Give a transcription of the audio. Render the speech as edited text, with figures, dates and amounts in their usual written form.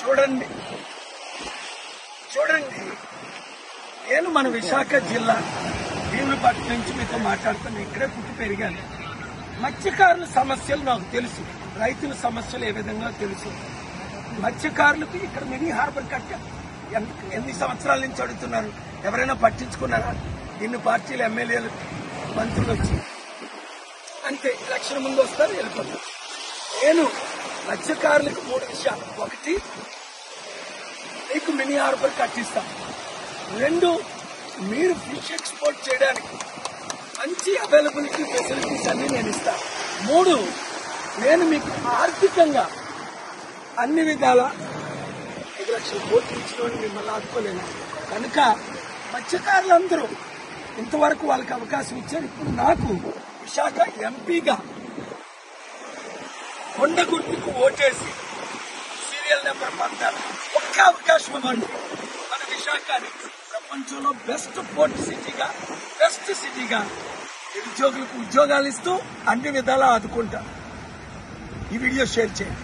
చూడండి చూడండి, నేను మన విశాఖ జిల్లా భీములపట్నం నుంచి మీతో మాట్లాడుతాను. ఇక్కడే పుట్టి పెరిగాను. మత్స్యకారుల సమస్యలు నాకు తెలుసు, రైతుల సమస్యలు ఏ విధంగా తెలుసు. మత్స్యకారులకు ఇక్కడ మినీ హార్బర్ కట్టారు. ఎన్ని సంవత్సరాల నుంచి అడుగుతున్నారు, ఎవరైనా పట్టించుకున్నారా? ఇన్ని పార్టీలు, ఎమ్మెల్యేలు, మంత్రులు వచ్చి అంతే ఎలక్షన్ ముందు వస్తారు, వెళ్ళిపోతారు. నేను మత్స్యకారులకు 3 విషయాలు: 1, మీకు మినీ హార్బర్ కట్టిస్తాం. 2, మీరు ఫిష్ ఎక్స్పోర్ట్ చేయడానికి మంచి అవైలబిలిటీ ఫెసిలిటీస్ అన్ని నేను ఇస్తాను. 3, నేను మీకు ఆర్థికంగా అన్ని విధాల 5 లక్షల కోట్లు ఇచ్చిన మిమ్మల్ని ఆదుకోలేను. కనుక మత్స్యకారులందరూ ఇంతవరకు వాళ్ళకి అవకాశం ఇచ్చారు. ఇప్పుడు నాకు విశాఖ ఎంపీగా కొండ గుర్తుకు ఓటేసి సీరియల్ నెంబర్ 14 ఒక్క అవకాశం ఇవ్వండి. మన విశాఖని ప్రపంచంలో బెస్ట్ పోర్ట్ సిటీగా, బెస్ట్ సిటీగా నిరుద్యోగులకు ఉద్యోగాలు ఇస్తూ అన్ని విధాలా ఆదుకుంటా. ఈ వీడియో షేర్ చేయండి.